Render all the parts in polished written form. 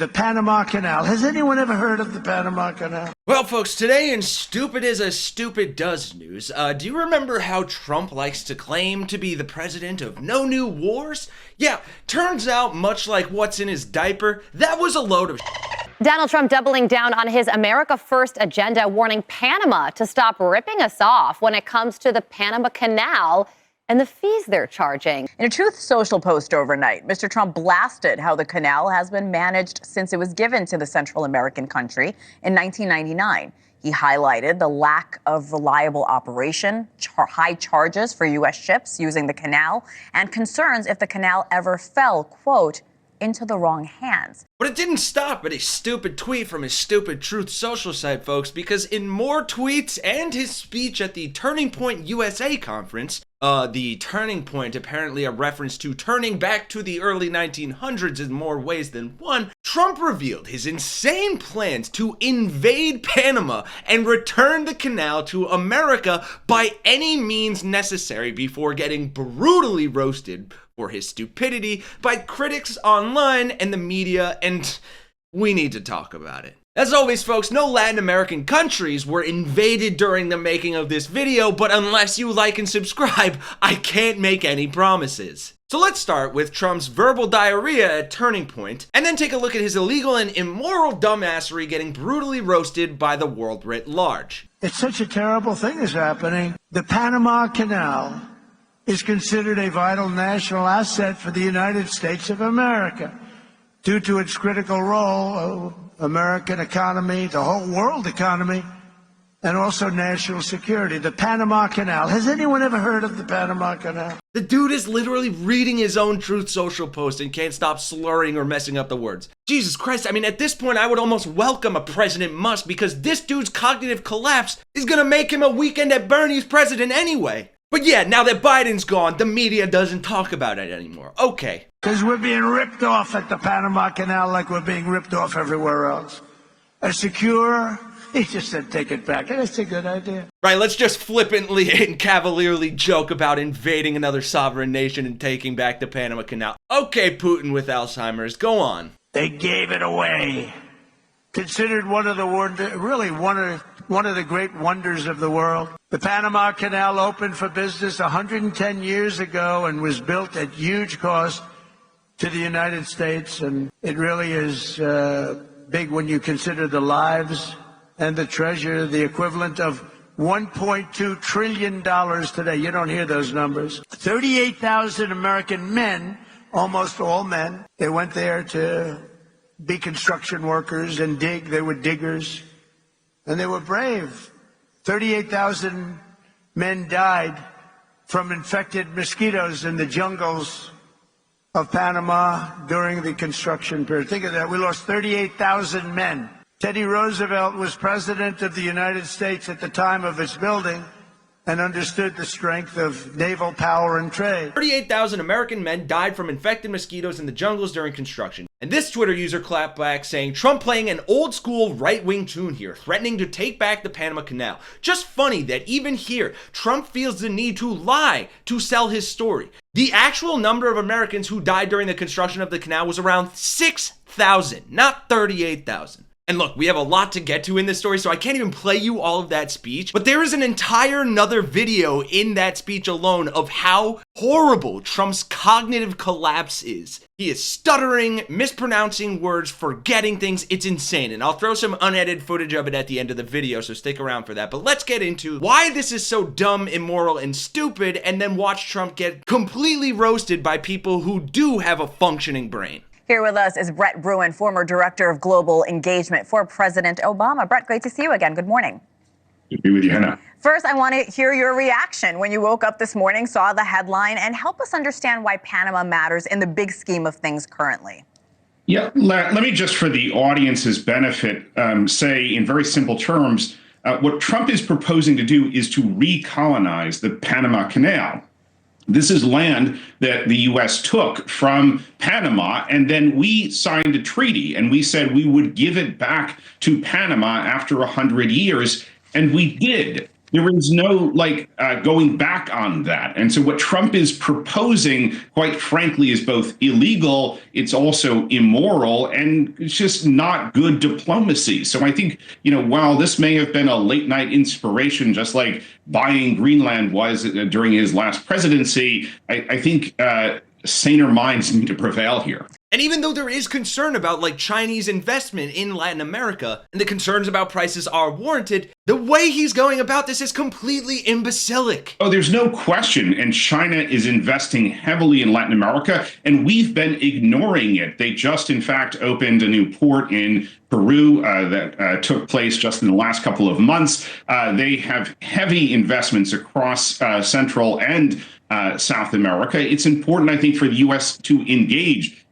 the Panama Canal. Has anyone ever heard of the Panama Canal? Well, folks, today in Stupid as a Stupid Does news, do you remember how Trump likes to claim to be the president of no new wars? Yeah, turns out, much like what's in his diaper, that was a load of Donald Trump doubling down on his America First agenda, warning Panama to stop ripping us off when it comes to the Panama Canal and the fees they're charging. In a Truth Social post overnight, Mr. Trump blasted how the canal has been managed since it was given to the Central American country in 1999. He highlighted the lack of reliable operation, high charges for U.S. ships using the canal, and concerns if the canal ever fell, quote, into the wrong hands. But it didn't stop at a stupid tweet from his stupid Truth Social site, folks, because in more tweets and his speech at the Turning Point USA conference, the turning point apparently a reference to turning back to the early 1900s in more ways than one, Trump revealed his insane plans to invade Panama and return the canal to America by any means necessary before getting brutally roasted for his stupidity by critics online and the media, and we need to talk about it. As always, folks, no Latin American countries were invaded during the making of this video, but unless you like and subscribe, I can't make any promises. So let's start with Trump's verbal diarrhea at Turning Point, and then take a look at his illegal and immoral dumbassery getting brutally roasted by the world writ large. It's such a terrible thing is happening. The Panama Canal is considered a vital national asset for the United States of America due to its critical role of American economy, the whole world economy, and also national security. The Panama Canal. Has anyone ever heard of the Panama Canal? The dude is literally reading his own Truth Social post and can't stop slurring or messing up the words. Jesus Christ, I mean, at this point, I would almost welcome a President Musk because this dude's cognitive collapse is gonna make him a Weekend at Bernie's president anyway. But yeah, now that Biden's gone, the media doesn't talk about it anymore. Okay. Because we're being ripped off at the Panama Canal like we're being ripped off everywhere else. A secure, he just said take it back. That's a good idea. Right, let's just flippantly and cavalierly joke about invading another sovereign nation and taking back the Panama Canal. Okay, Putin with Alzheimer's, go on. They gave it away. Considered one of the one of the great wonders of the world. The Panama Canal opened for business 110 years ago and was built at huge cost to the United States, and it really is big when you consider the lives and the treasure, the equivalent of $1.2 trillion today. You don't hear those numbers. 38,000 American men, almost all men, they went there to be construction workers and dig. They were diggers, and they were brave. 38,000 men died from infected mosquitoes in the jungles of Panama during the construction period. Think of that. We lost 38,000 men. Teddy Roosevelt was president of the United States at the time of its building and understood the strength of naval power and trade. 38,000 American men died from infected mosquitoes in the jungles during construction. And this Twitter user clapped back saying, Trump playing an old school right-wing tune here, threatening to take back the Panama Canal. Just funny that even here, Trump feels the need to lie to sell his story. The actual number of Americans who died during the construction of the canal was around 6,000, not 38,000. And look, we have a lot to get to in this story, so I can't even play you all of that speech, but there is an entire another video in that speech alone of how horrible Trump's cognitive collapse is. He is stuttering, mispronouncing words, forgetting things. It's insane, and I'll throw some unedited footage of it at the end of the video, so stick around for that. But let's get into why this is so dumb, immoral, and stupid, and then watch Trump get completely roasted by people who do have a functioning brain. Here with us is Brett Bruin, former Director of Global Engagement for President Obama. Brett, great to see you again. Good morning. Good to be with you, Hannah. First, I want to hear your reaction when you woke up this morning, saw the headline, and help us understand why Panama matters in the big scheme of things currently. Yeah, let me just, for the audience's benefit, say in very simple terms, what Trump is proposing to do is to recolonize the Panama Canal. This is land that the U.S. took from Panama, and then we signed a treaty, and we said we would give it back to Panama after 100 years, and we did. There is no going back on that. And so what Trump is proposing, quite frankly, is both illegal, it's also immoral, and it's just not good diplomacy. So I think, while this may have been a late night inspiration, just like buying Greenland was during his last presidency, I think saner minds need to prevail here. And even though there is concern about Chinese investment in Latin America, and the concerns about prices are warranted, the way he's going about this is completely imbecilic. Oh, there's no question. And China is investing heavily in Latin America, and we've been ignoring it. They just, in fact, opened a new port in Peru that took place just in the last couple of months. They have heavy investments across Central and South America. It's important, I think, for the U.S. to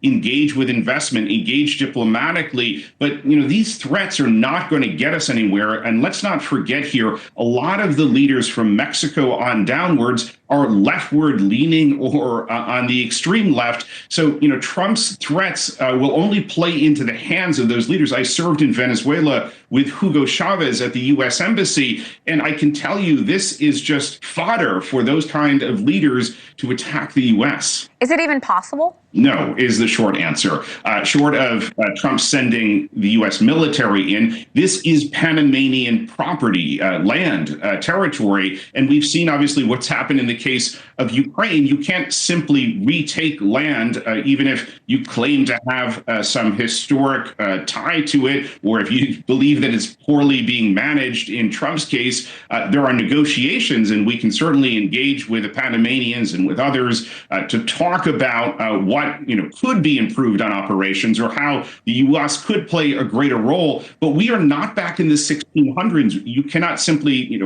engage with investment, engage diplomatically. But, these threats are not going to get us anywhere. And let's not forget here, a lot of the leaders from Mexico on downwards are leftward leaning or on the extreme left. So, Trump's threats will only play into the hands of those leaders. I served in Venezuela with Hugo Chavez at the U.S. Embassy, and I can tell you this is just fodder for those kind of leaders to attack the U.S. Is it even possible? No, is the short answer. Short of Trump sending the U.S. military in, this is Panamanian property, land, territory. And we've seen, obviously, what's happened in the case of Ukraine. You can't simply retake land, even if you claim to have some historic tie to it, or if you believe that it's poorly being managed. In Trump's case, there are negotiations, and we can certainly engage with the Panamanians and with others to talk about what could be improved on operations, or how the U.S. could play a greater role. But we are not back in the 1600s. You cannot simply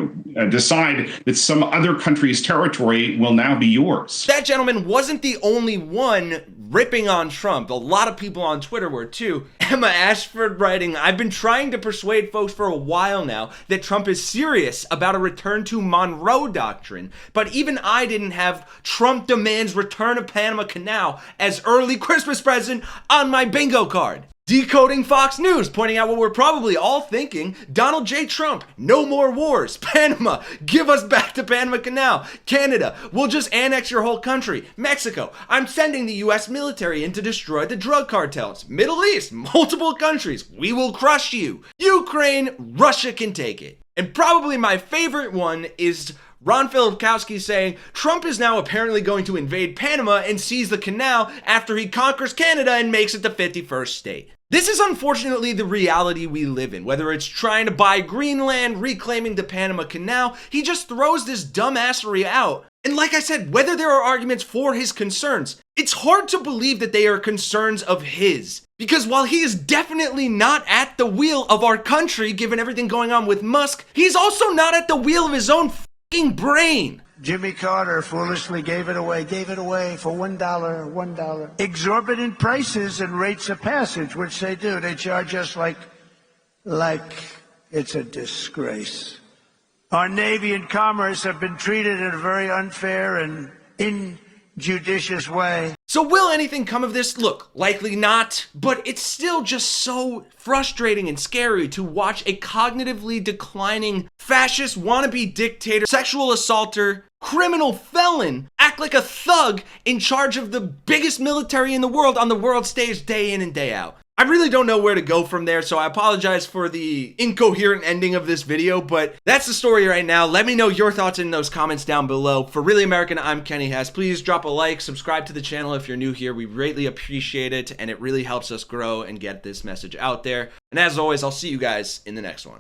decide that some other country's territory will now be yours. That gentleman wasn't the only one ripping on Trump. A lot of people on Twitter were too. Emma Ashford writing, I've been trying to persuade folks for a while now that Trump is serious about a return to Monroe Doctrine, but even I didn't have Trump demands return of Panama Canal as early Christmas present on my bingo card. Decoding Fox News, pointing out what we're probably all thinking. Donald J. Trump, no more wars. Panama, give us back to Panama Canal. Canada, we'll just annex your whole country. Mexico, I'm sending the U.S. military in to destroy the drug cartels. Middle East, multiple countries, we will crush you. Ukraine, Russia can take it. And probably my favorite one is Ron Filipkowski saying, Trump is now apparently going to invade Panama and seize the canal after he conquers Canada and makes it the 51st state. This is unfortunately the reality we live in. Whether it's trying to buy Greenland, reclaiming the Panama Canal, he just throws this dumbassery out. And like I said, whether there are arguments for his concerns, it's hard to believe that they are concerns of his. Because while he is definitely not at the wheel of our country, given everything going on with Musk, he's also not at the wheel of his own brain. Jimmy Carter foolishly gave it away for $1. Exorbitant prices and rates of passage, which they do. They charge us like it's a disgrace. Our Navy and Commerce have been treated in a very unfair and injudicious way. So will anything come of this? Look, likely not, but it's still just so frustrating and scary to watch a cognitively declining fascist wannabe dictator, sexual assaulter, criminal felon act like a thug in charge of the biggest military in the world on the world stage day in and day out. I really don't know where to go from there, so I apologize for the incoherent ending of this video, but that's the story right now. Let me know your thoughts in those comments down below. For Really American, I'm Kenny Hesse. Please drop a like, subscribe to the channel if you're new here. We greatly appreciate it, and it really helps us grow and get this message out there. And as always, I'll see you guys in the next one.